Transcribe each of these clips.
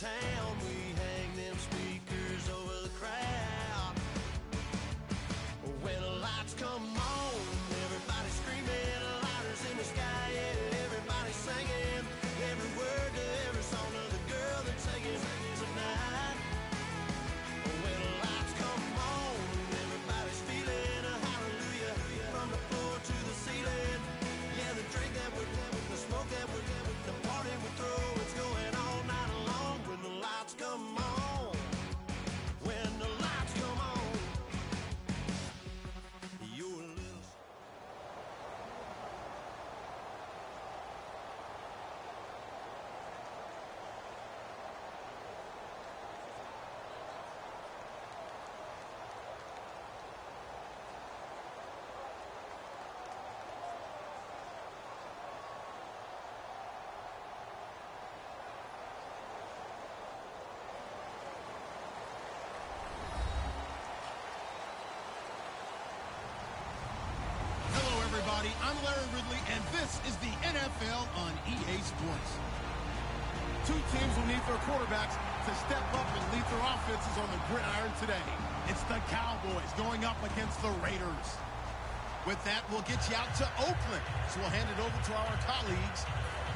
town. We hang them speakers over the crowd. When the lights come on, everybody's screaming, lighters in the sky, yeah, everybody's singing every word to every song of the girl that's singing tonight. When the lights come on, everybody's feeling a hallelujah from the floor to the ceiling. Yeah, the drink that we're having, the smoke that we're having, the party we throw, it's going all night long. When the lights come on, when the lights come on, you're a little... Everybody, I'm Larry Ridley, and this is the NFL on EA Sports. Two teams will need their quarterbacks to step up and lead their offenses on the gridiron today. It's the Cowboys going up against the Raiders. With that, we'll get you out to Oakland. So we'll hand it over to our colleagues,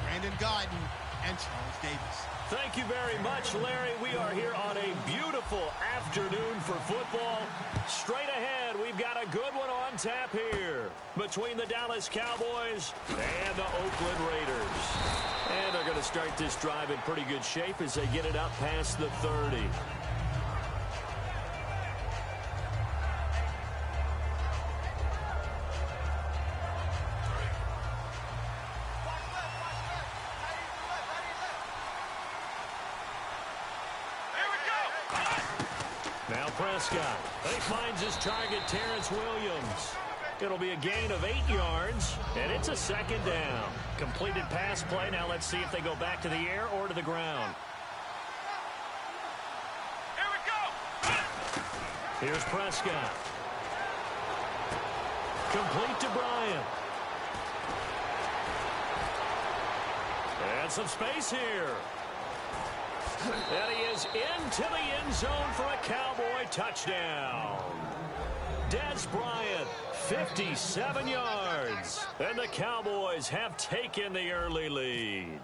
Brandon Guyton and Charles Davis. Thank you very much, Larry. We are here on a beautiful afternoon for football. Straight ahead, we've got a good one on tap here between the Dallas Cowboys and the Oakland Raiders. And they're going to start this drive in pretty good shape as they get it up past the 30. Now Prescott. He finds his target, Terrence Williams. It'll be a gain of 8 yards, and it's a second down. Completed pass play. Now let's see if they go back to the air or to the ground. Here we go. Here's Prescott. Complete to Bryant. And some space here. And he is into the end zone for a Cowboy touchdown. Des Bryant, 57 yards. And the Cowboys have taken the early lead.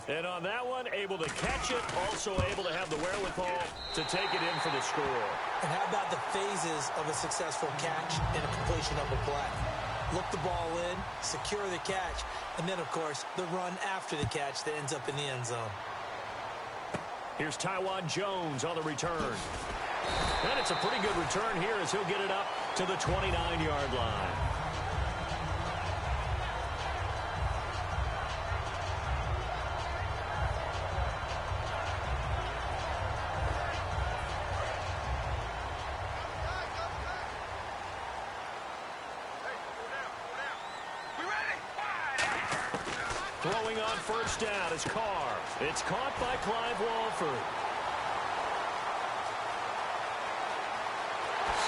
And on that one, able to catch it, also able to have the wherewithal to take it in for the score. And how about the phases of a successful catch and a completion of a play? Look the ball in, secure the catch, and then, of course, the run after the catch that ends up in the end zone. Here's Tywan Jones on the return. And it's a pretty good return here as he'll get it up to the 29-yard line. Throwing on first down is Carr. It's caught by Clive Walford.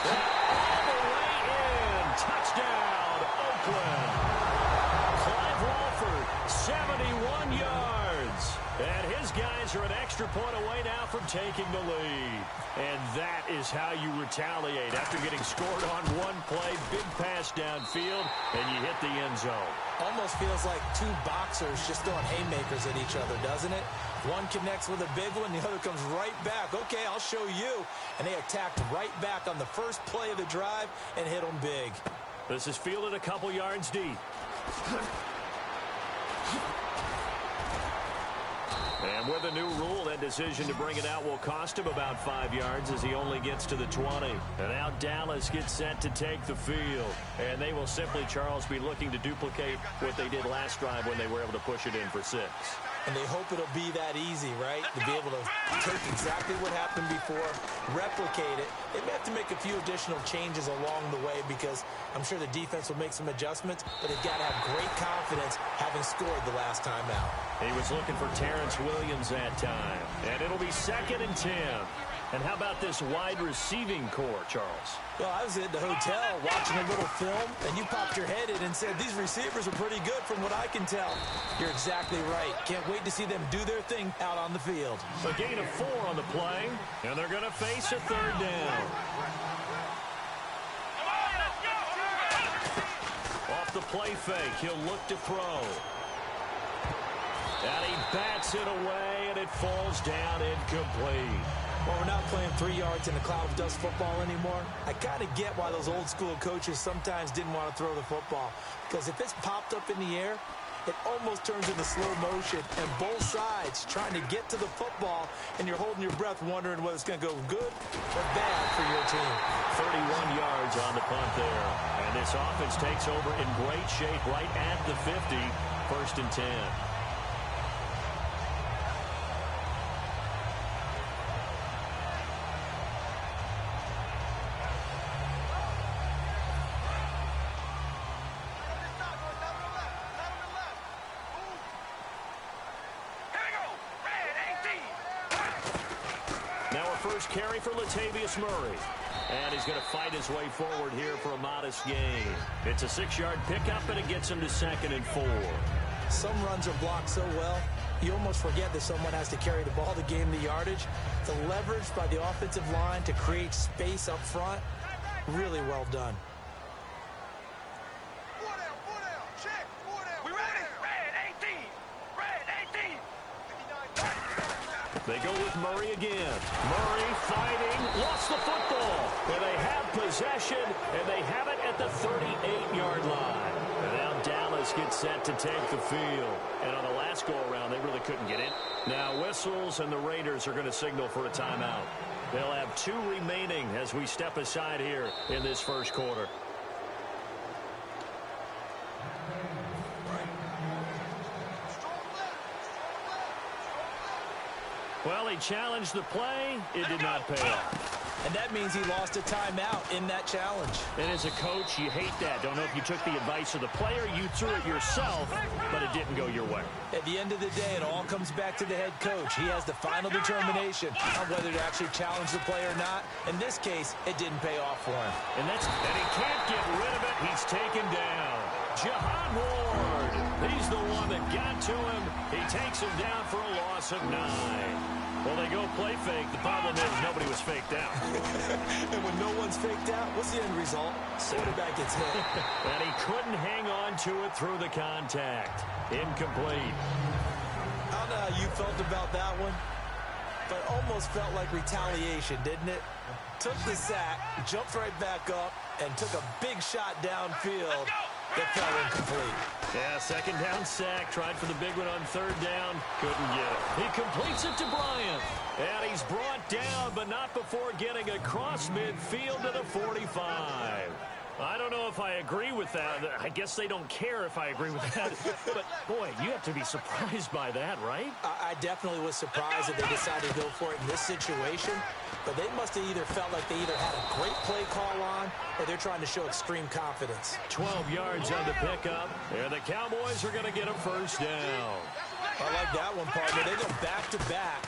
All the way in. Touchdown, Oakland. Clive Walford, 71 yards. And his guys are an extra point away now from taking the lead. And that is how you retaliate after getting scored on one play. Big pass downfield, and you hit the end zone. Almost feels like two boxers just throwing haymakers at each other, doesn't it? One connects with a big one, the other comes right back. Okay, I'll show you. And they attacked right back on the first play of the drive and hit them big. This is fielded a couple yards deep. And with a new rule, that decision to bring it out will cost him about 5 yards as he only gets to the 20. And now Dallas gets set to take the field. And they will simply, Charles, be looking to duplicate what they did last drive when they were able to push it in for 6. And they hope it'll be that easy, right? To be able to take exactly what happened before, replicate it. They may have to make a few additional changes along the way because I'm sure the defense will make some adjustments, but they've got to have great confidence having scored the last time out. He was looking for Terrence Williams that time. And it'll be 2nd and 10. And how about this wide receiving core, Charles? Well, I was at the hotel watching a little film, and you popped your head in and said, these receivers are pretty good from what I can tell. You're exactly right. Can't wait to see them do their thing out on the field. A gain of 4 on the play, and they're going to face a 3rd down. Off the play fake, he'll look to throw. And he bats it away, and it falls down incomplete. Well, we're not playing 3 yards in a cloud of dust football anymore. I kind of get why those old school coaches sometimes didn't want to throw the football. Because if it's popped up in the air, it almost turns into slow motion. And both sides trying to get to the football, and you're holding your breath wondering whether it's going to go good or bad for your team. 31 yards on the punt there. And this offense takes over in great shape right at the 50. 1st and 10. First carry for Latavius Murray. And he's going to fight his way forward here for a modest gain. It's a 6-yard pickup, and it gets him to 2nd and 4. Some runs are blocked so well, you almost forget that someone has to carry the ball to gain the yardage. The leverage by the offensive line to create space up front, really well done. They go with Murray again. Murray fighting, lost the football. And they have possession, and they have it at the 38-yard line. And now Dallas gets set to take the field. And on the last go-around, they really couldn't get it. Now whistles, and the Raiders are going to signal for a timeout. They'll have 2 remaining as we step aside here in this first quarter. Well, he challenged the play. It did not pay off. And that means he lost a timeout in that challenge. And as a coach, you hate that. Don't know if you took the advice of the player. You threw it yourself, but it didn't go your way. At the end of the day, it all comes back to the head coach. He has the final determination on whether to actually challenge the play or not. In this case, it didn't pay off for him. And he can't get rid of it. He's taken down. Jihad Ward. He's the one that got to him. He takes him down for a loss of 9. Well, they go play fake. The problem is nobody was faked out. And when no one's faked out, what's the end result? Quarterback gets hit. And he couldn't hang on to it through the contact. Incomplete. I don't know how you felt about that one, but it almost felt like retaliation, didn't it? Took the sack, jumped right back up, and took a big shot downfield that fell incomplete. Yeah, 2nd down sack. Tried for the big one on 3rd down. Couldn't get it. He completes it to Bryant. And he's brought down, but not before getting across midfield to the 45. I don't know if I agree with that. I guess they don't care if I agree with that. But, boy, you have to be surprised by that, right? I definitely was surprised that they decided to go for it in this situation. But they must have either felt like they either had a great play call on or they're trying to show extreme confidence. 12 yards on the pickup. And the Cowboys are going to get a 1st down. I like that one, partner. They go back-to-back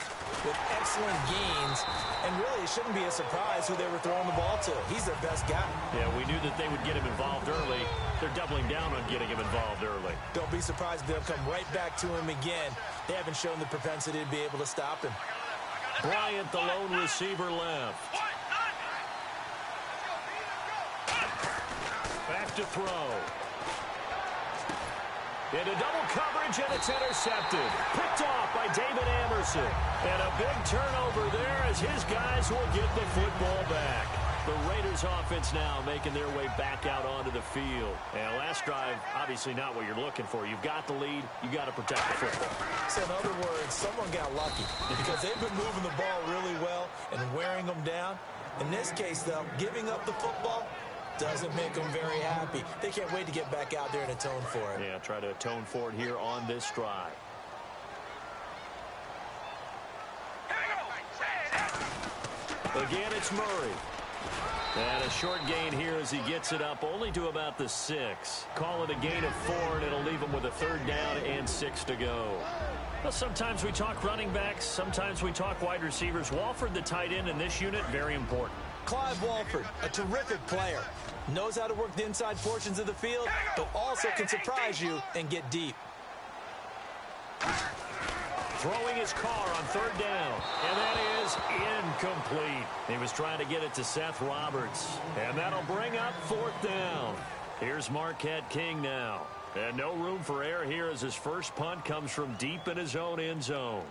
with excellent gains, and really it shouldn't be a surprise who they were throwing the ball to. He's their best guy. Yeah, we knew that they would get him involved early. They're doubling down on getting him involved early. Don't be surprised if they'll come right back to him again. They haven't shown the propensity to be able to stop him. Bryant, the lone receiver, left. Back to throw. Into double coverage, and it's intercepted. Picked off by David Amerson. And a big turnover there as his guys will get the football back. The Raiders offense now making their way back out onto the field. And last drive, obviously not what you're looking for. You've got the lead. You got to protect the football. So in other words, someone got lucky because they've been moving the ball really well and wearing them down. In this case, though, giving up the football doesn't make them very happy. They can't wait to get back out there and atone for it. Yeah, try to atone for it here on this drive. Again, it's Murray. And a short gain here as he gets it up only to about the 6. Call it a gain of 4, and it'll leave him with a 3rd down and 6 to go. Well, sometimes we talk running backs, sometimes we talk wide receivers. Walford, the tight end in this unit, very important. Clive Walford, a terrific player. Knows how to work the inside portions of the field, but also can surprise you and get deep. Throwing his car on 3rd down, and that is incomplete. He was trying to get it to Seth Roberts, and that'll bring up 4th down. Here's Marquette King now, and no room for error here as his first punt comes from deep in his own end zone.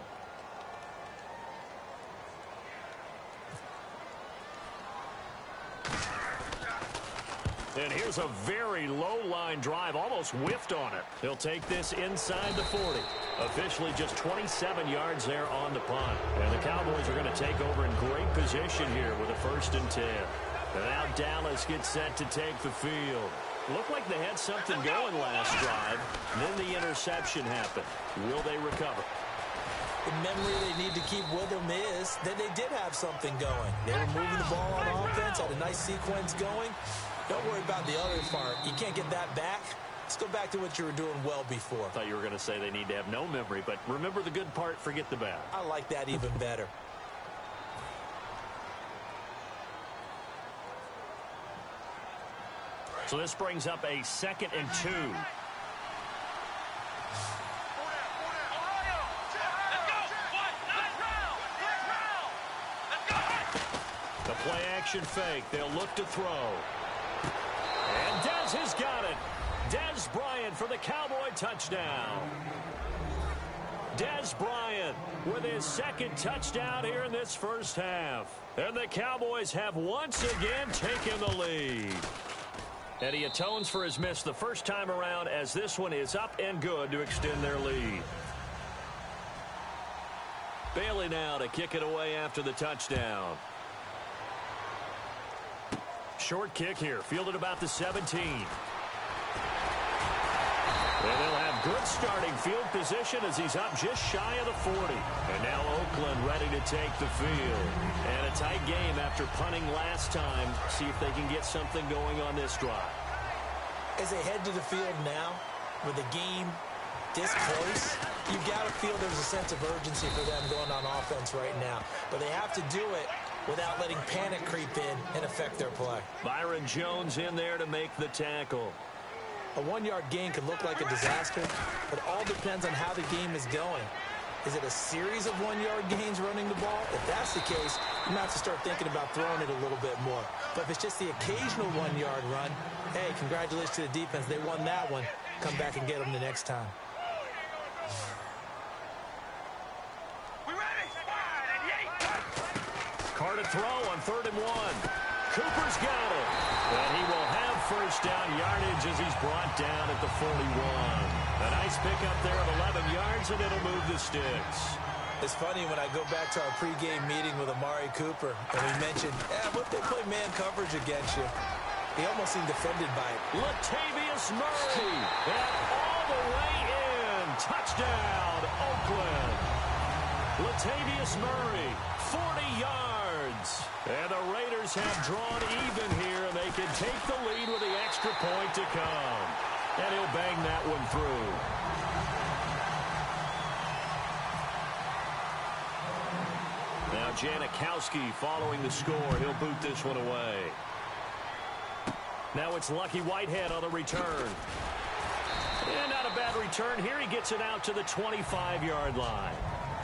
And here's a very low line drive, almost whiffed on it. He'll take this inside the 40. Officially just 27 yards there on the punt. And the Cowboys are going to take over in great position here with a 1st and 10. And now Dallas gets set to take the field. Looked like they had something going last drive. Then the interception happened. Will they recover? The memory they need to keep with them is that they did have something going. They were moving the ball on offense, had a nice sequence going. Don't worry about the other part. You can't get that back. Let's go back to what you were doing well before. I thought you were going to say they need to have no memory, but remember the good part, forget the bad. I like that even better. So this brings up a 2nd and 2. The play action fake. They'll look to throw. And Dez has got it. Dez Bryant for the Cowboy touchdown. Dez Bryant with his 2nd touchdown here in this first half. And the Cowboys have once again taken the lead. And he atones for his miss the first time around as this one is up and good to extend their lead. Bailey now to kick it away after the touchdown. Short kick here, fielded about the 17. And they'll have good starting field position as he's up just shy of the 40. And now Oakland ready to take the field. And a tight game after punting last time. See if they can get something going on this drive. As they head to the field now, with the game this close, you've got to feel there's a sense of urgency for them going on offense right now. But they have to do it without letting panic creep in and affect their play. Byron Jones in there to make the tackle. A 1-yard gain can look like a disaster, but all depends on how the game is going. Is it a series of 1-yard gains running the ball? If that's the case, you might have to start thinking about throwing it a little bit more. But if it's just the occasional 1-yard run, hey, congratulations to the defense. They won that one. Come back and get them the next time. Carr to throw on 3rd and 1. Cooper's got it. And he will have first down yardage as he's brought down at the 41. A nice pickup there of 11 yards, and it'll move the sticks. It's funny when I go back to our pregame meeting with Amari Cooper, and we mentioned, what if they play man coverage against you? He almost seemed offended by it. Latavius Murray, and all the way in. Touchdown, Oakland. Latavius Murray, 40 yards. And the Raiders have drawn even here, and they can take the lead with the extra point to come. And he'll bang that one through. Now Janikowski following the score. He'll boot this one away. Now it's Lucky Whitehead on the return. And not a bad return here. He gets it out to the 25-yard line.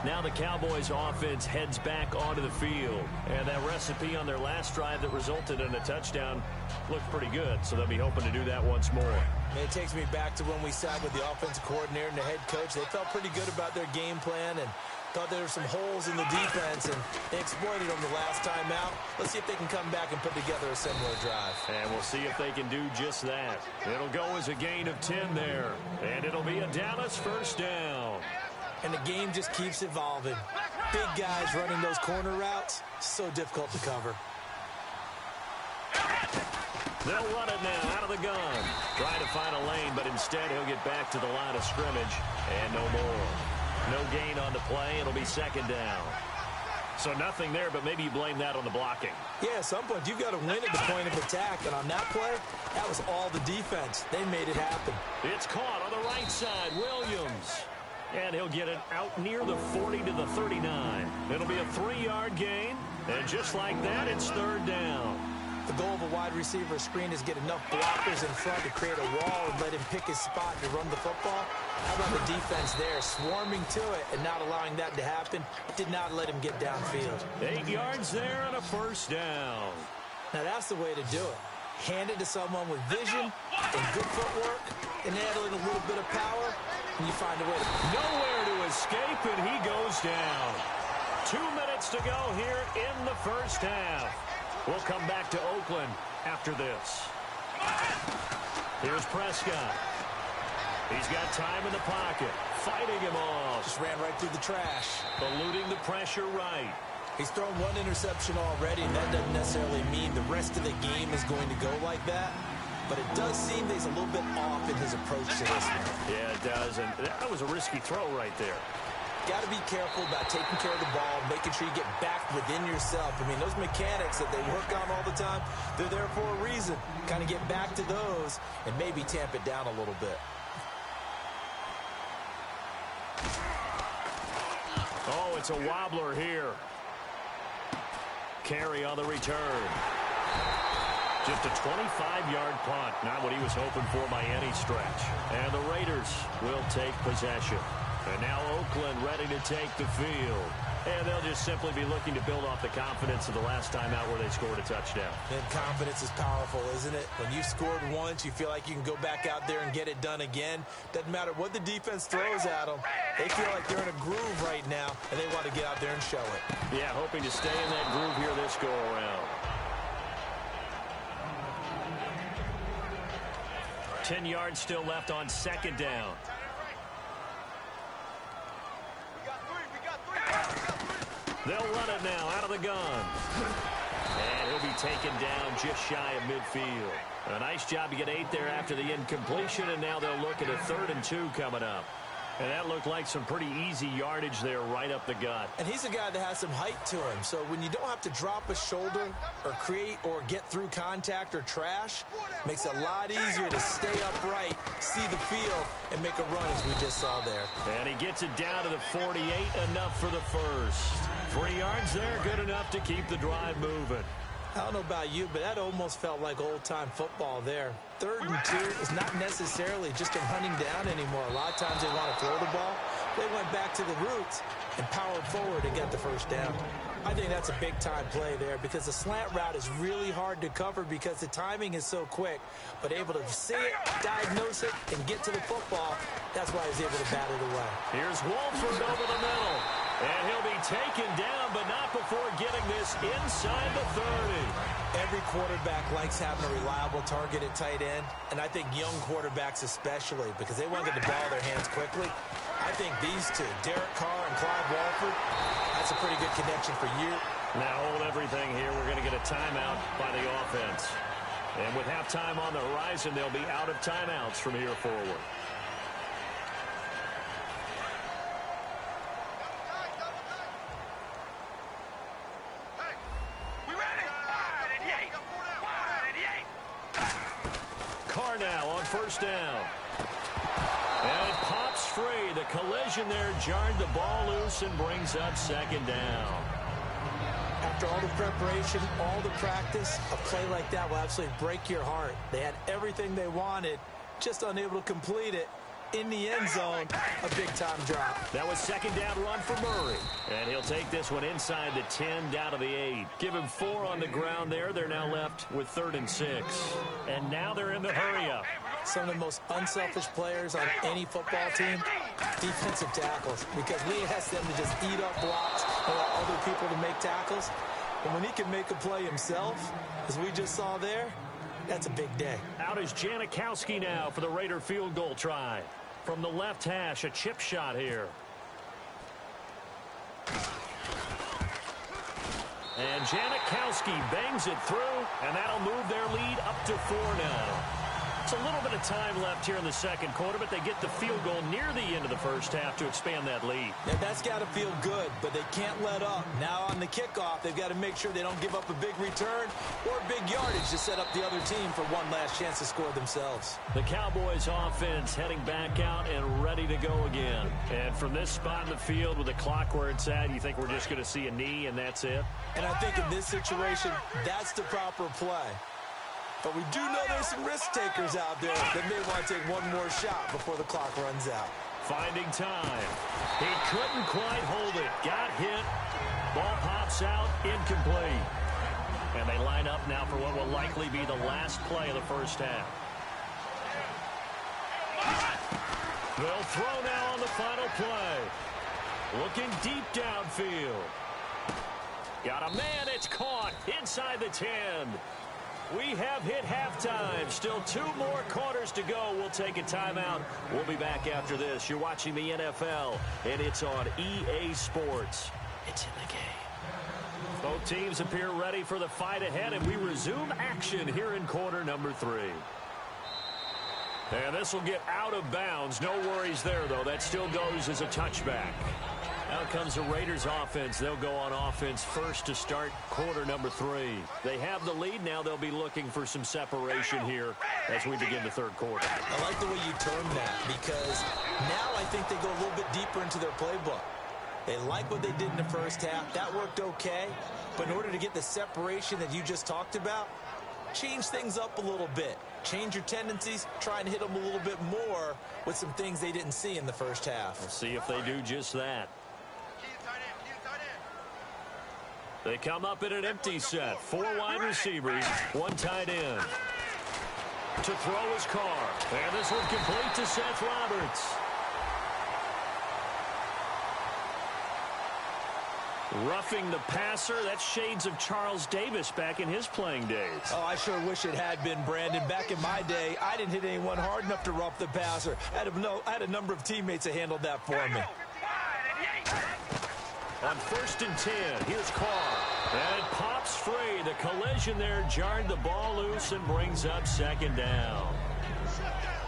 Now the Cowboys offense heads back onto the field. And that recipe on their last drive that resulted in a touchdown looked pretty good. So they'll be hoping to do that once more. It takes me back to when we sat with the offensive coordinator and the head coach. They felt pretty good about their game plan and thought there were some holes in the defense, and they exploited them the last time out. Let's see if they can come back and put together a similar drive. And we'll see if they can do just that. It'll go as a gain of 10 there. And it'll be a Dallas first down. And the game just keeps evolving. Big guys running those corner routes, so difficult to cover. They'll run it now out of the gun. Trying to find a lane, but instead he'll get back to the line of scrimmage. And no more. No gain on the play. It'll be second down. So nothing there, but maybe you blame that on the blocking. Yeah, at some point, you've got to win at the point of attack. And on that play, that was all the defense. They made it happen. It's caught on the right side. Williams. And he'll get it out near the 40 to the 39. It'll be a 3-yard gain. And just like that, it's third down. The goal of a wide receiver screen is get enough blockers in front to create a wall and let him pick his spot to run the football. How about the defense there, swarming to it and not allowing that to happen? Did not let him get downfield. 8 yards there and a first down. Now that's the way to do it. Hand it to someone with vision and good footwork, and add a little bit of power, and you find a way to... Nowhere to escape, and he goes down. 2 minutes to go here in the first half. We'll come back to Oakland after this. Here's Prescott. He's got time in the pocket, fighting him off. Just ran right through the trash. Eluding the pressure right. He's thrown one interception already, and that doesn't necessarily mean the rest of the game is going to go like that. But it does seem that he's a little bit off in his approach to this one. Yeah, it does, and that was a risky throw right there. Got to be careful about taking care of the ball, making sure you get back within yourself. I mean, those mechanics that they work on all the time, they're there for a reason. Kind of get back to those and maybe tamp it down a little bit. Oh, it's a wobbler here. Carry on the return. Just a 25-yard punt. Not what he was hoping for by any stretch. And the Raiders will take possession. And now Oakland ready to take the field. And they'll just simply be looking to build off the confidence of the last time out where they scored a touchdown. And confidence is powerful, isn't it? When you've scored once, you feel like you can go back out there and get it done again. Doesn't matter what the defense throws at them. They feel like they're in a groove right now, and they want to get out there and show it. Yeah, hoping to stay in that groove here this go-around. 10 yards still left on second down. They'll run it now out of the gun. And he'll be taken down just shy of midfield. A nice job to get 8 there after the incompletion, and now they'll look at a 3rd and 2 coming up. And that looked like some pretty easy yardage there right up the gut. And he's a guy that has some height to him. So when you don't have to drop a shoulder or create or get through contact or trash, makes it a lot easier to stay upright, see the field, and make a run as we just saw there. And he gets it down to the 48, enough for the first. 3 yards there, good enough to keep the drive moving. I don't know about you, but that almost felt like old-time football there. 3rd and 2 is not necessarily just a running down anymore. A lot of times they want to throw the ball. They went back to the roots and powered forward and got the first down. I think that's a big-time play there because the slant route is really hard to cover because the timing is so quick. But able to see it, diagnose it, and get to the football, that's why he's able to bat it away. Here's Wolford over the middle. And he'll be taken down, but not before getting this inside the 30. Every quarterback likes having a reliable target at tight end, and I think young quarterbacks especially, because they want to get the ball in their hands quickly. I think these two, Derek Carr and Clyde Walford, that's a pretty good connection for you. Now hold everything here. We're going to get a timeout by the offense. And with halftime on the horizon, they'll be out of timeouts from here forward. Carr now on first down. And it pops free. The collision there jarred the ball loose and brings up second down. After all the preparation, all the practice, a play like that will absolutely break your heart. They had everything they wanted, just unable to complete it. In the end zone, a big-time drop. That was second down run for Murray. And he'll take this one inside the 10, down to the 8. Give him 4 on the ground there. They're now left with 3rd and 6. And now they're in the hurry-up. Some of the most unselfish players on any football team, defensive tackles, because we ask them to just eat up blocks and allow other people to make tackles. And when he can make a play himself, as we just saw there, that's a big day. Out is Janikowski now for the Raider field goal try. From the left hash, a chip shot here. And Janikowski bangs it through, and that'll move their lead up to 4 now. It's a little bit of time left here in the second quarter, but they get the field goal near the end of the first half to expand that lead. Yeah, that's got to feel good, but they can't let up. Now on the kickoff, they've got to make sure they don't give up a big return or big yardage to set up the other team for one last chance to score themselves. The Cowboys offense heading back out and ready to go again. And from this spot in the field with the clock where it's at, you think we're just going to see a knee and that's it? And I think in this situation, that's the proper play. But we do know there's some risk takers out there that may want to take one more shot before the clock runs out. Finding time. He couldn't quite hold it. Got hit. Ball pops out. Incomplete. And they line up now for what will likely be the last play of the first half. They'll throw now on the final play. Looking deep downfield. Got a man. It's caught inside the 10. We have hit halftime. Still 2 more quarters to go. We'll take a timeout. We'll be back after this. You're watching the NFL, and it's on EA Sports. It's in the game. Both teams appear ready for the fight ahead, and we resume action here in quarter number 3. And this will get out of bounds. No worries there, though. That still goes as a touchback. Out comes the Raiders offense. They'll go on offense first to start quarter number 3. They have the lead now. They'll be looking for some separation here as we begin the third quarter. I like the way you term that because now I think they go a little bit deeper into their playbook. They like what they did in the first half. That worked okay. But in order to get the separation that you just talked about, change things up a little bit. Change your tendencies, try and hit them a little bit more with some things they didn't see in the first half. We'll see if they do just that. They come up in an empty set. 4 wide receivers, 1 tight end. To throw his Carr. And this one complete to Seth Roberts. Roughing the passer. That's shades of Charles Davis back in his playing days. Oh, I sure wish it had been, Brandon. Back in my day, I didn't hit anyone hard enough to rough the passer. I had a number of teammates that handled that for me. On 1st and 10, here's Carr. And it pops free. The collision there jarred the ball loose and brings up 2nd down.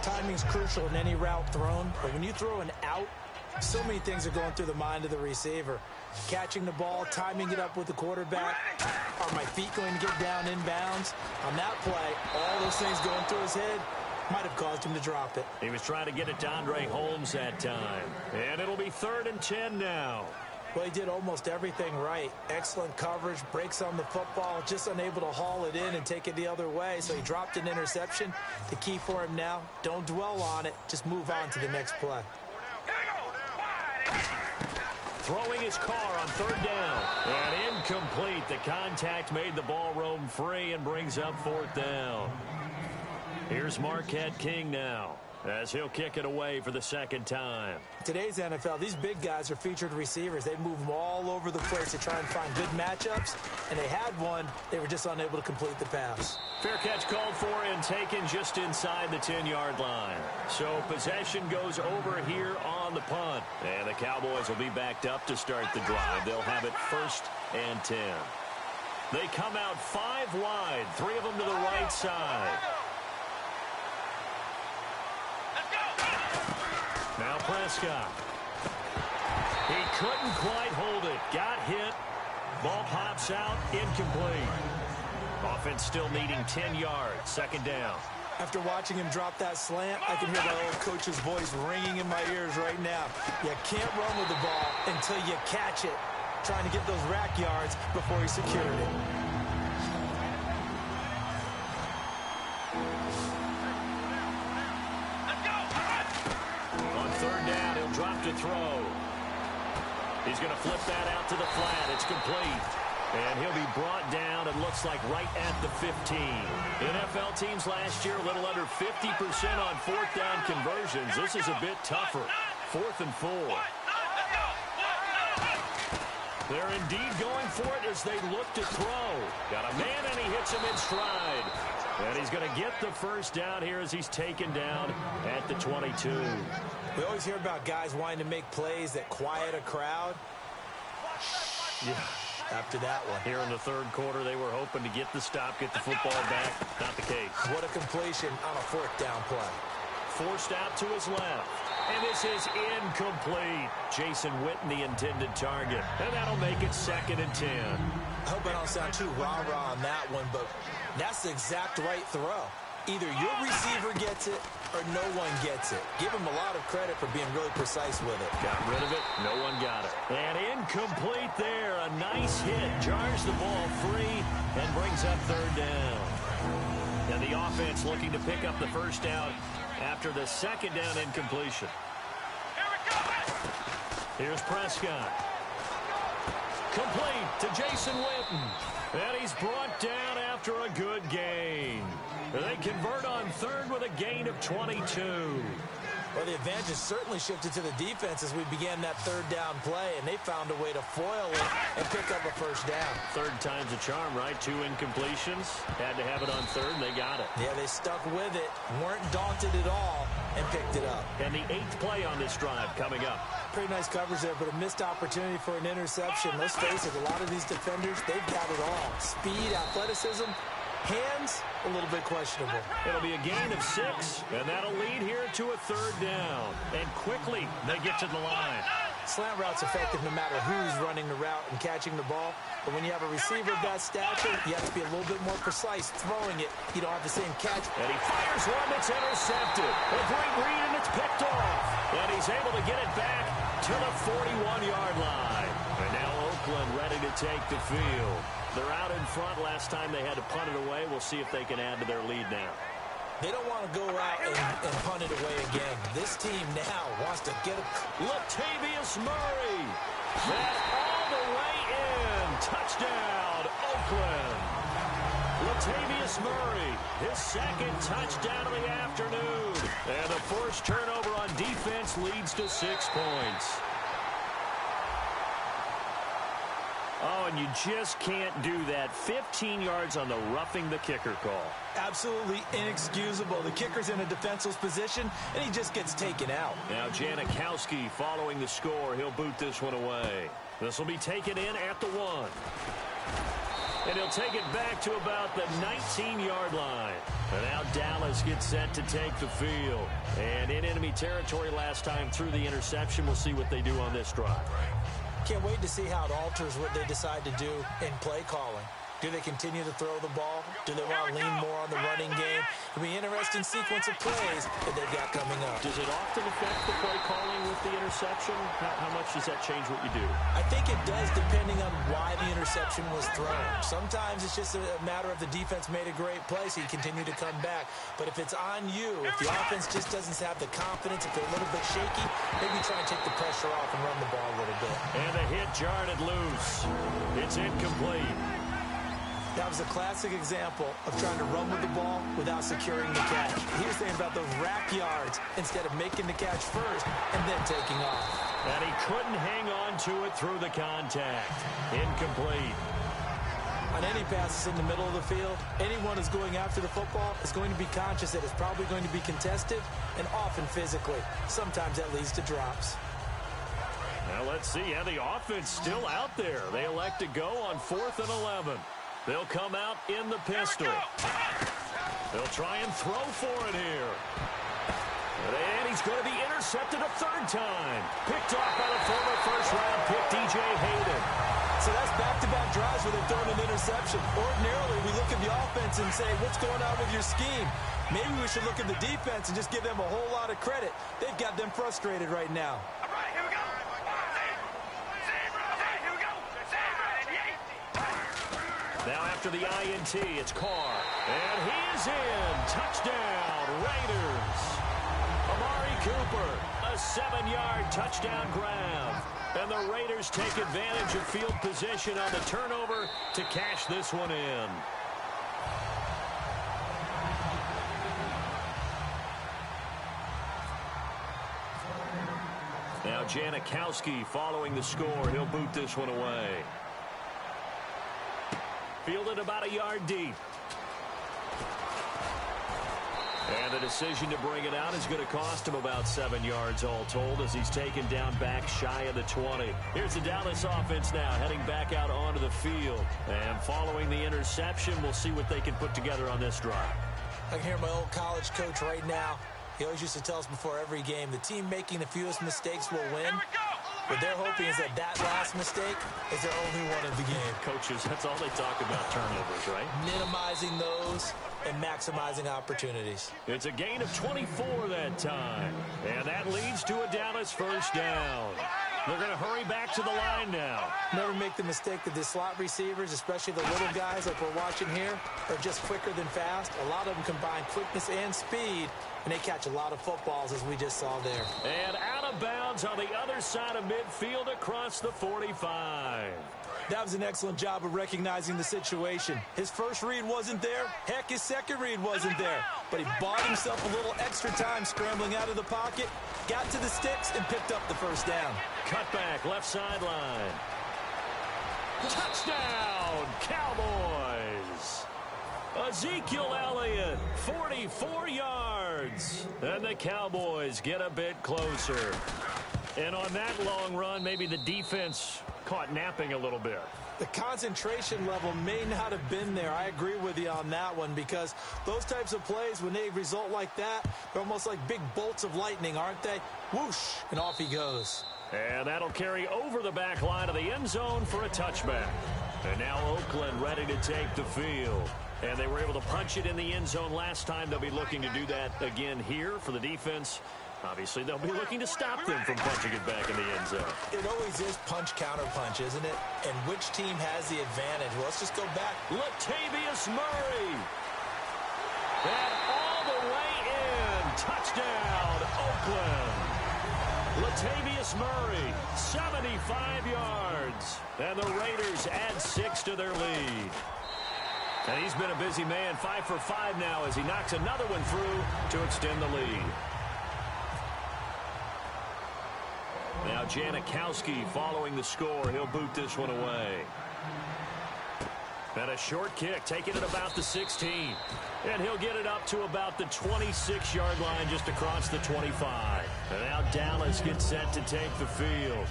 Timing's crucial in any route thrown, but when you throw an out, so many things are going through the mind of the receiver. Catching the ball, timing it up with the quarterback. Are my feet going to get down inbounds? On that play, all those things going through his head might have caused him to drop it. He was trying to get it to Andre Holmes that time. And it'll be 3rd and 10 now. Well, he did almost everything right. Excellent coverage, breaks on the football, just unable to haul it in and take it the other way. So he dropped an interception. The key for him now, don't dwell on it. Just move on to the next play. Throwing his Carr on 3rd down. And incomplete. The contact made the ball roam free and brings up 4th down. Here's Marquette King now, as he'll kick it away for the 2nd time. Today's NFL, these big guys are featured receivers. They move them all over the place to try and find good matchups, and they had one. They were just unable to complete the pass. Fair catch called for and taken just inside the 10-yard line. So possession goes over here on the punt, and the Cowboys will be backed up to start the drive. They'll have it 1st and 10. They come out 5 wide, 3 of them to the right side. Now Prescott. He couldn't quite hold it. Got hit. Ball pops out. Incomplete. Offense still needing 10 yards. 2nd down. After watching him drop that slant, I can hear my old coach's voice ringing in my ears right now. You can't run with the ball until you catch it. Trying to get those rack yards before he secured it. Drop to throw. He's going to flip that out to the flat. It's complete. And he'll be brought down, it looks like, right at the 15. NFL teams last year, a little under 50% on 4th down conversions. This is a bit tougher. 4th and 4. They're indeed going for it as they look to throw. Got a man, and he hits him in stride. And he's going to get the 1st down here as he's taken down at the 22. We always hear about guys wanting to make plays that quiet a crowd. Yeah. after that one. Here in the third quarter, they were hoping to get the stop, get the football back. Not the case. What a completion on a fourth down play. Forced out to his left. And this is incomplete. Jason Witten, the intended target. And that'll make it 2nd and 10. I hope I don't sound too rah-rah on that one, but that's the exact right throw. Either your receiver gets it or no one gets it. Give him a lot of credit for being really precise with it. Got rid of it. No one got it. And incomplete there. A nice hit. Jars the ball free and brings up 3rd down. And the offense looking to pick up the first down after the 2nd down incompletion. Here's Prescott. Complete to Jason Witten. And he's brought down after a good gain. They convert on 3rd with a gain of 22. Well, the advantage certainly shifted to the defense as we began that 3rd down play, and they found a way to foil it and pick up a first down. 3rd time's a charm, right? 2 incompletions. Had to have it on 3rd, and they got it. Yeah, they stuck with it, weren't daunted at all, and picked it up. And the 8th play on this drive coming up. Pretty nice coverage there, but a missed opportunity for an interception. Let's face it, a lot of these defenders, they've got it all. Speed, athleticism, hands, a little bit questionable. It'll be a gain of 6, and that'll lead here to a 3rd down. And quickly, they get to the line. Slant route's effective no matter who's running the route and catching the ball. But when you have a receiver of that stature, you have to be a little bit more precise throwing it. You don't have the same catch. And he fires one that's intercepted. A great read, and it's picked off. And he's able to get it back to the 41-yard line. And now Oakland ready to take the field. They're out in front. Last time they had to punt it away. We'll see if they can add to their lead now. They don't want to go out and punt it away again. This team now wants to get it. Latavius Murray. That all the way in. Touchdown, Oakland. Latavius Murray, his 2nd touchdown of the afternoon. And the first turnover on defense leads to 6 points. Oh, and you just can't do that. 15 yards on the roughing the kicker call. Absolutely inexcusable. The kicker's in a defenseless position, and he just gets taken out. Now Janikowski following the score. He'll boot this one away. This will be taken in at the 1. And he'll take it back to about the 19-yard line. And now Dallas gets set to take the field. And in enemy territory last time through the interception. We'll see what they do on this drive. Can't wait to see how it alters what they decide to do in play calling. Do they continue to throw the ball? Do they want to lean more on the running game? It'll be an interesting sequence of plays that they've got coming up. Does it often affect the play calling with the interception? How much does that change what you do? I think it does, depending on why the interception was thrown. Sometimes it's just a matter of the defense made a great play, so you continue to come back. But if it's on you, if the offense just doesn't have the confidence, if they're a little bit shaky, maybe try and take the pressure off and run the ball a little bit. And the hit jarred it loose. It's incomplete. That was a classic example of trying to run with the ball without securing the catch. He was thinking about those rack yards instead of making the catch first and then taking off. And he couldn't hang on to it through the contact. Incomplete. On any passes in the middle of the field, anyone who's going after the football is going to be conscious that it's probably going to be contested and often physically. Sometimes that leads to drops. Now let's see how the offense still out there. They elect to go on 4th and 11. They'll come out in the pistol. They'll try and throw for it here. And he's going to be intercepted a 3rd time. Picked off by the former first-round pick, DJ Hayden. So that's back-to-back drives where they've thrown an interception. Ordinarily, we look at the offense and say, what's going on with your scheme? Maybe we should look at the defense and just give them a whole lot of credit. They've got them frustrated right now. All right, here we go. Now after the INT, it's Carr. And he is in. Touchdown, Raiders. Amari Cooper, a 7-yard touchdown grab. And the Raiders take advantage of field position on the turnover to cash this one in. Now Janikowski following the score. He'll boot this one away. Fielded about a yard deep. And the decision to bring it out is going to cost him about 7 yards all told as he's taken down back shy of the 20. Here's the Dallas offense now heading back out onto the field. And following the interception, we'll see what they can put together on this drive. I can hear my old college coach right now. He always used to tell us before every game, the team making the fewest mistakes will win. What they're hoping is that last mistake is their only one of the game. Coaches, that's all they talk about, turnovers, right? Minimizing those and maximizing opportunities. It's a gain of 24 that time. And that leads to a Dallas first down. They're going to hurry back to the line now. Never make the mistake that the slot receivers, especially the little guys like we're watching here, are just quicker than fast. A lot of them combine quickness and speed, and they catch a lot of footballs, as we just saw there. And out of bounds on the other side of midfield across the 45. That was an excellent job of recognizing the situation. His first read wasn't there. Heck, his second read wasn't there. But he bought himself a little extra time scrambling out of the pocket, got to the sticks, and picked up the first down. Cut back, left sideline. Touchdown, Cowboys! Ezekiel Elliott, 44 yards. And the Cowboys get a bit closer. And on that long run, maybe the defense caught napping a little bit. The concentration level may not have been there. I agree with you on that one, because those types of plays, when they result like that, they're almost like big bolts of lightning, aren't they? Whoosh, and off he goes. And that'll carry over the back line of the end zone for a touchback. And now Oakland ready to take the field. And they were able to punch it in the end zone last time. They'll be looking to do that again here for the defense. Obviously, they'll be looking to stop them from punching it back in the end zone. It always is punch-counter-punch, isn't it? And which team has the advantage? Well, let's just go back. Latavius Murray. And all the way in. Touchdown, Oakland. Latavius Murray, 75 yards. And the Raiders add 6 to their lead. And he's been a busy man, 5 for 5 now as he knocks another one through to extend the lead. Now Janikowski following the score. He'll boot this one away. And a short kick, taking it about the 16. And he'll get it up to about the 26-yard line just across the 25. And now Dallas gets set to take the field.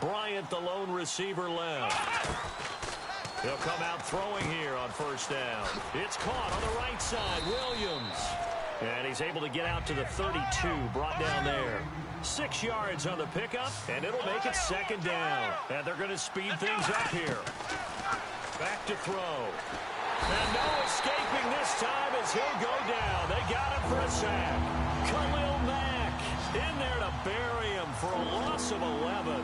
Bryant, the lone receiver, left. He'll come out throwing here on first down. It's caught on the right side. Williams. And he's able to get out to the 32, brought down there. 6 yards on the pickup, and it'll make it second down. And they're going to speed things up here. Back to throw. And no escaping this time as he'll go down. They got him for a sack. Khalil Mack in there to bury him for a loss of 11.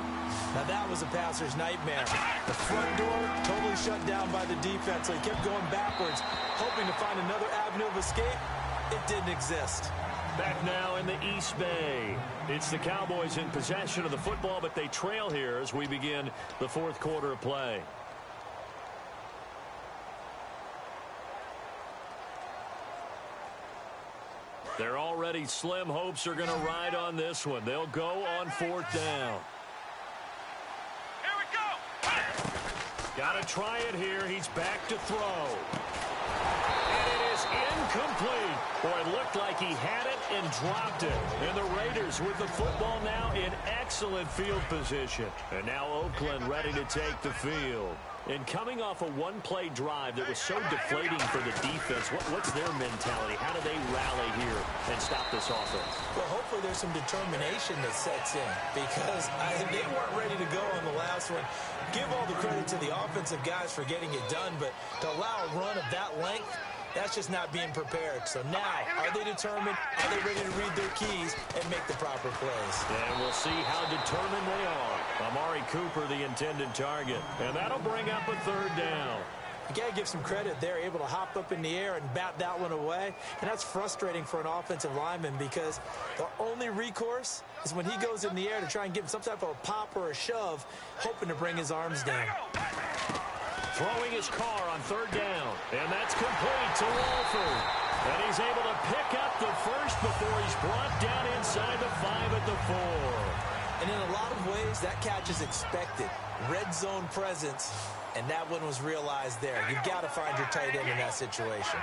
Now that was a passer's nightmare. The front door totally shut down by the defense, so he kept going backwards, hoping to find another avenue of escape. It didn't exist. Back now in the East Bay. It's the Cowboys in possession of the football, but they trail here as we begin the fourth quarter of play. They're already slim hopes are going to ride on this one. They'll go on fourth down. Got to try it here. He's back to throw. And it is incomplete. Boy, it looked like he had it and dropped it. And the Raiders with the football now in excellent field position. And now Oakland ready to take the field. And coming off a one-play drive that was so deflating for the defense, what's their mentality? How do they rally here and stop this offense? Well, hopefully there's some determination that sets in, because they weren't ready to go on the last one. Give all the credit to the offensive guys for getting it done, but to allow a run of that length, that's just not being prepared. So now, are they determined? Are they ready to read their keys and make the proper plays? And we'll see how determined they are. Amari Cooper, the intended target. And that'll bring up a third down. You got to give some credit. They're able to hop up in the air and bat that one away. And that's frustrating for an offensive lineman, because the only recourse is when he goes in the air to try and give some type of a pop or a shove, hoping to bring his arms down. Throwing his car on third down. And that's complete to Wolford. And he's able to pick up the first before he's brought down inside the 5 at the 4. And in a lot of ways, that catch is expected. Red zone presence, and that one was realized there. You've got to find your tight end in that situation.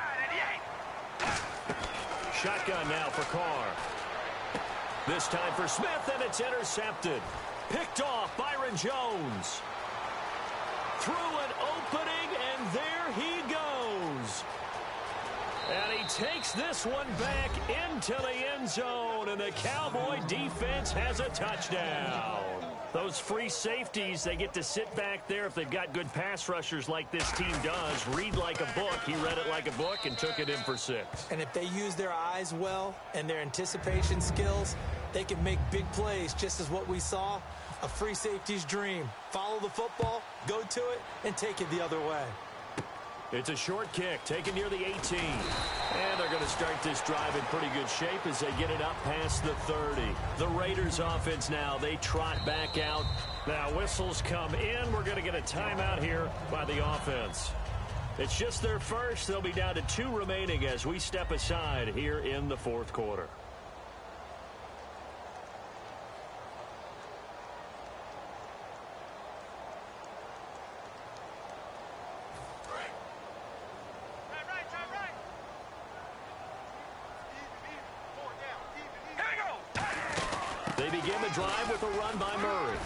Shotgun now for Carr. This time for Smith, and it's intercepted. Picked off Byron Jones. Through an opening, and there he goes. And he takes this one back into the end zone, and the Cowboy defense has a touchdown. Those free safeties, they get to sit back there if they've got good pass rushers like this team does. Read like a book. He read it like a book and took it in for 6. And if they use their eyes well and their anticipation skills, they can make big plays, just as what we saw. A free safety's dream. Follow the football, go to it, and take it the other way. It's a short kick taken near the 18. And they're going to start this drive in pretty good shape as they get it up past the 30. The Raiders offense now, they trot back out. Now whistles come in. We're going to get a timeout here by the offense. It's just their first. They'll be down to 2 remaining as we step aside here in the 4th quarter. They begin the drive with a run by Murray.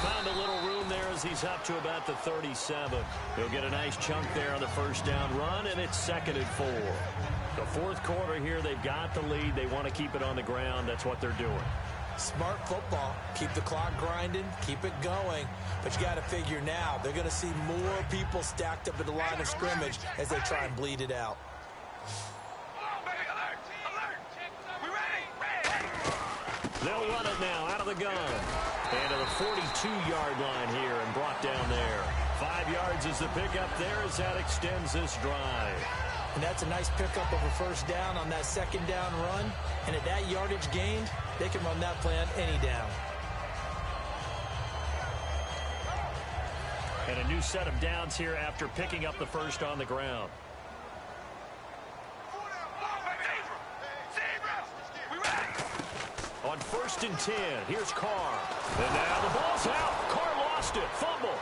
Found a little room there as he's up to about the 37. He'll get a nice chunk there on the first down run, and it's 2nd and 4. The 4th quarter here, they've got the lead. They want to keep it on the ground. That's what they're doing. Smart football. Keep the clock grinding. Keep it going. But you got to figure now, they're going to see more people stacked up at the line of scrimmage as they try and bleed it out. They'll run it now out of the gun. And to the 42-yard line here and brought down there. 5 yards is the pickup there as that extends this drive. And that's a nice pickup of a first down on that 2nd down run. And at that yardage gained, they can run that play on any down. And a new set of downs here after picking up the first on the ground. On 1st and 10, here's Carr. And now the ball's out. Carr lost it. Fumble.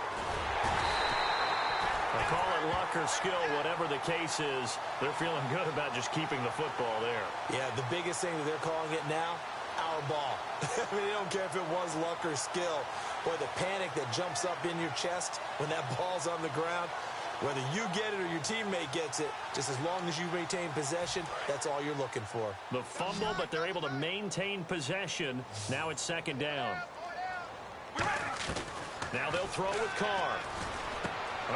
They call it luck or skill, whatever the case is. They're feeling good about just keeping the football there. Yeah, the biggest thing that they're calling it now, our ball. I mean, they don't care if it was luck or skill. Boy, the panic that jumps up in your chest when that ball's on the ground, whether you get it or your teammate gets it, just as long as you retain possession, that's all you're looking for. The fumble, but they're able to maintain possession. Now it's 2nd down. Now they'll throw with Carr.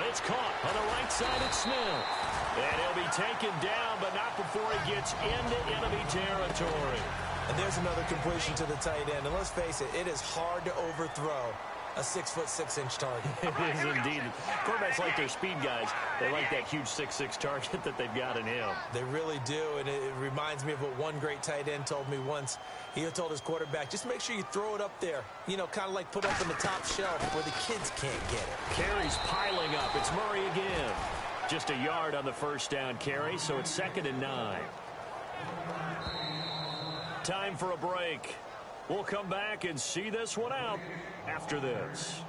It's caught on the right side. It's Smith. And he'll be taken down, but not before he gets into enemy territory. And there's another completion to the tight end. And let's face it, it is hard to overthrow a 6'6" target. It is indeed. Quarterbacks like their speed guys. They like that huge 6'6" target that they've got in him. They really do, and it reminds me of what one great tight end told me once. He told his quarterback, just make sure you throw it up there. You know, kind of like put up in the top shelf where the kids can't get it. Carries piling up. It's Murray again. Just a yard on the first down carry, so it's 2nd and 9. Time for a break. We'll come back and see this one out after this.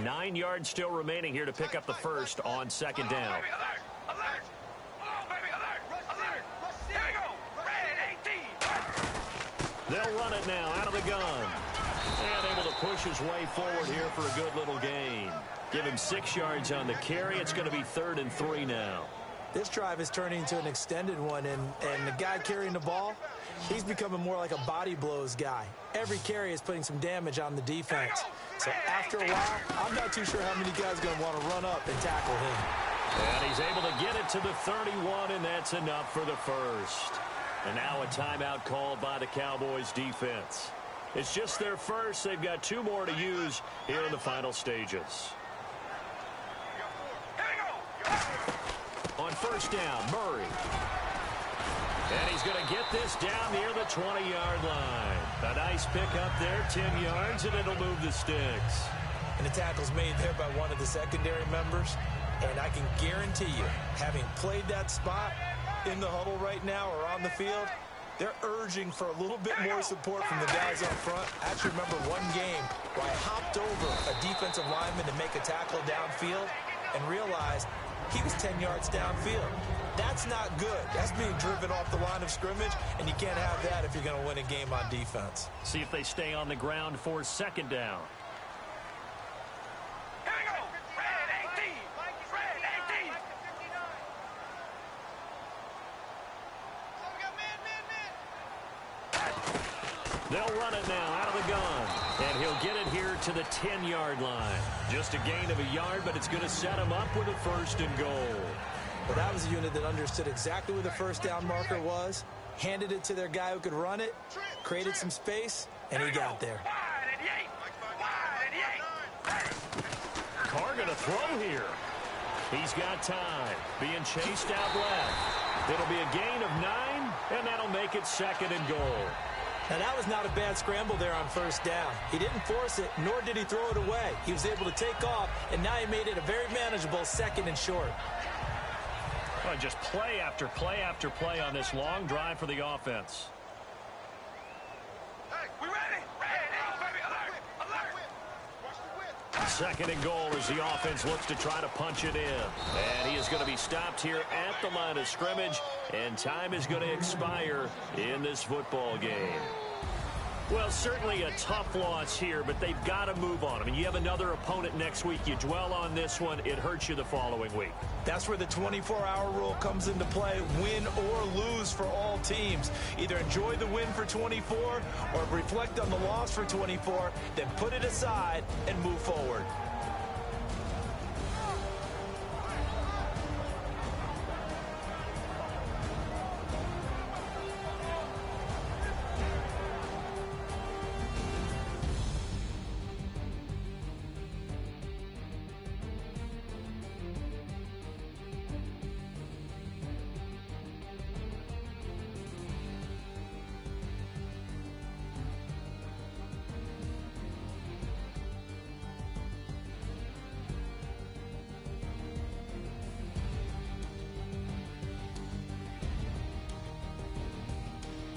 Nine yards still remaining here to pick up the first on 2nd down. They'll run it now out of the gun. And able to push his way forward here for a good little gain. Give him 6 yards on the carry. It's going to be 3rd and 3 now. This drive is turning into an extended one, and the guy carrying the ball, he's becoming more like a body blows guy. Every carry is putting some damage on the defense. So after a while, I'm not too sure how many guys are going to want to run up and tackle him. And he's able to get it to the 31, and that's enough for the first. And now a timeout called by the Cowboys defense. It's just their first. They've got 2 more to use here in the final stages. On first down, Murray. And he's going to get this down near the 20-yard line. A nice pick up there, 10 yards, and it'll move the sticks. And the tackle's made there by one of the secondary members. And I can guarantee you, having played that spot in the huddle right now or on the field, they're urging for a little bit more support from the guys up front. I actually remember one game where I hopped over a defensive lineman to make a tackle downfield and realized he was 10 yards downfield. That's not good. That's being driven off the line of scrimmage, and you can't have that if you're going to win a game on defense. See if they stay on the ground for second down. Here we go. Red 18. Red 18. They'll run it now out of the gun. And he'll get it here to the 10-yard line. Just a gain of a yard, but it's going to set him up with a first and goal. Well, that was a unit that understood exactly where the first down marker was, handed it to their guy who could run it, created some space, and he got there. Carr going to throw here. He's got time. Being chased out left. It'll be a gain of 9, and that'll make it second and goal. Now, that was not a bad scramble there on first down. He didn't force it, nor did he throw it away. He was able to take off, and now he made it a very manageable second and short. Well, just play after play after play on this long drive for the offense. Hey, we ready? Ready, baby. Alert. Alert. Second and goal as the offense looks to try to punch it in. And he is going to be stopped here at the line of scrimmage, and time is going to expire in this football game. Well, certainly a tough loss here, but they've got to move on. I mean, you have another opponent next week. You dwell on this one, it hurts you the following week. That's where the 24-hour rule comes into play, win or lose for all teams. Either enjoy the win for 24 or reflect on the loss for 24, then put it aside and move forward.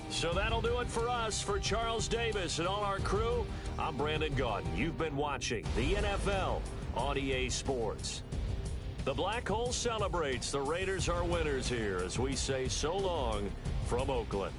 So that'll do it for us. For Charles Davis and all our crew, I'm Brandon Gaudin. You've been watching the NFL on EA Sports. The Black Hole celebrates. The Raiders are winners here as we say so long from Oakland.